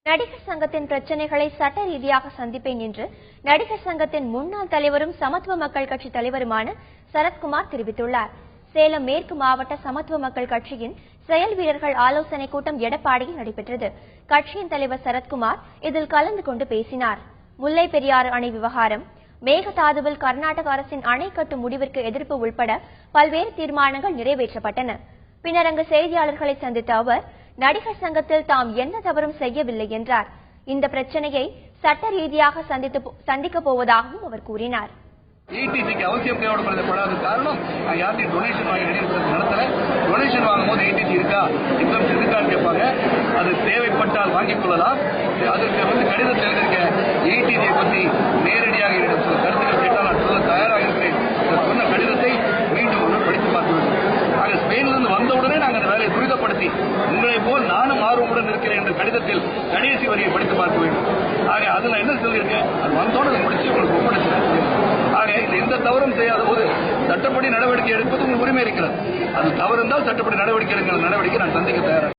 நடிகர் சங்கத்தின் பிரச்சனைகளை சட்ட ரீதியாக சந்திப்பேன் என்று நடிகர் சங்கத்தின் முன்னாள் தலைவரும் சமத்துவ மக்கள் கட்சி தலைவருமான சரத்குமார் தெரிவித்துள்ளார். சேலம் மேற்கு மாவட்ட சமத்துவ மக்கள் கட்சியின் செயல் வீரர்கள் ஆலோசனை கூட்டம் எடப்பாடியில் நடைபெற்றது. கட்சியின் தலைவர் சரத்குமார் இதில் கலந்து கொண்டு பேசினார். முல்லை பெரியாறு அணை விவகாரம், மேகதாதுவில் கர்நாடக அரசின் அணை கட்டும் முடிவிற்கு எதிர்ப்பு உள்பட பல்வேறு தீர்மானங்கள் நிறைவேற்றப்பட்டன. பின்னர் அங்கு செய்தியாளர்களை சந்தித்த அவர், நடிகர் சங்கத்தில் தாம் எந்த தவறும் செய்யவில்லை என்றார். இந்த பிரச்சனையை சட்ட ரீதியாக சந்திக்கப் போவதாகவும் அவர் கூறினார். ஏடிசிக்கு அவசியம் தேவைப்படாத காரணம் யார்ட்டையும் டொனேஷன் வாங்கி நடத்தல. டொனேஷன் வாங்கும் போது ஏடிசி இருக்கா, எக்ஸம்ஷன் இருக்கான்னு கேட்பாங்க. அது தேவைப்பட்டால் வாங்கிக் கொள்ளலாம். அதற்கு கடிதத்தில் எழுதிருக்க ஏடிசியை பற்றி நேரடியாக சில கருத்துக்கள் கேட்டால் நான் சொல்ல தயாராக இருக்கிறேன். சொன்ன கடிதத்தை மீண்டும் ஒன்று படித்து பார்க்க வேண்டும். ஆக ஸ்பெயினிலிருந்து வந்தவுடனே நாங்கள் அந்த வேலையை துரிதப்படுத்தி உங்களை போல் நானும் ஆர்வமுடன் இருக்கிறேன் என்ற கடிதத்தில் கடைசி வரியை படித்து பார்க்க வேண்டும். ஆக அதில் என்ன சொல்லியிருக்கேன், அது வந்தோடு முடிச்சு உங்களுக்கு ஒப்படைச்சிருக்கேன். ஆக எந்த தவறும் செய்யாத போது சட்டப்படி நடவடிக்கை எடுப்பது உங்களுக்கு உரிமை இருக்கிறது. அது தவறு இருந்தால் சட்டப்படி நடவடிக்கை எடுக்கிற நடவடிக்கை நான் சந்திக்க தயாராக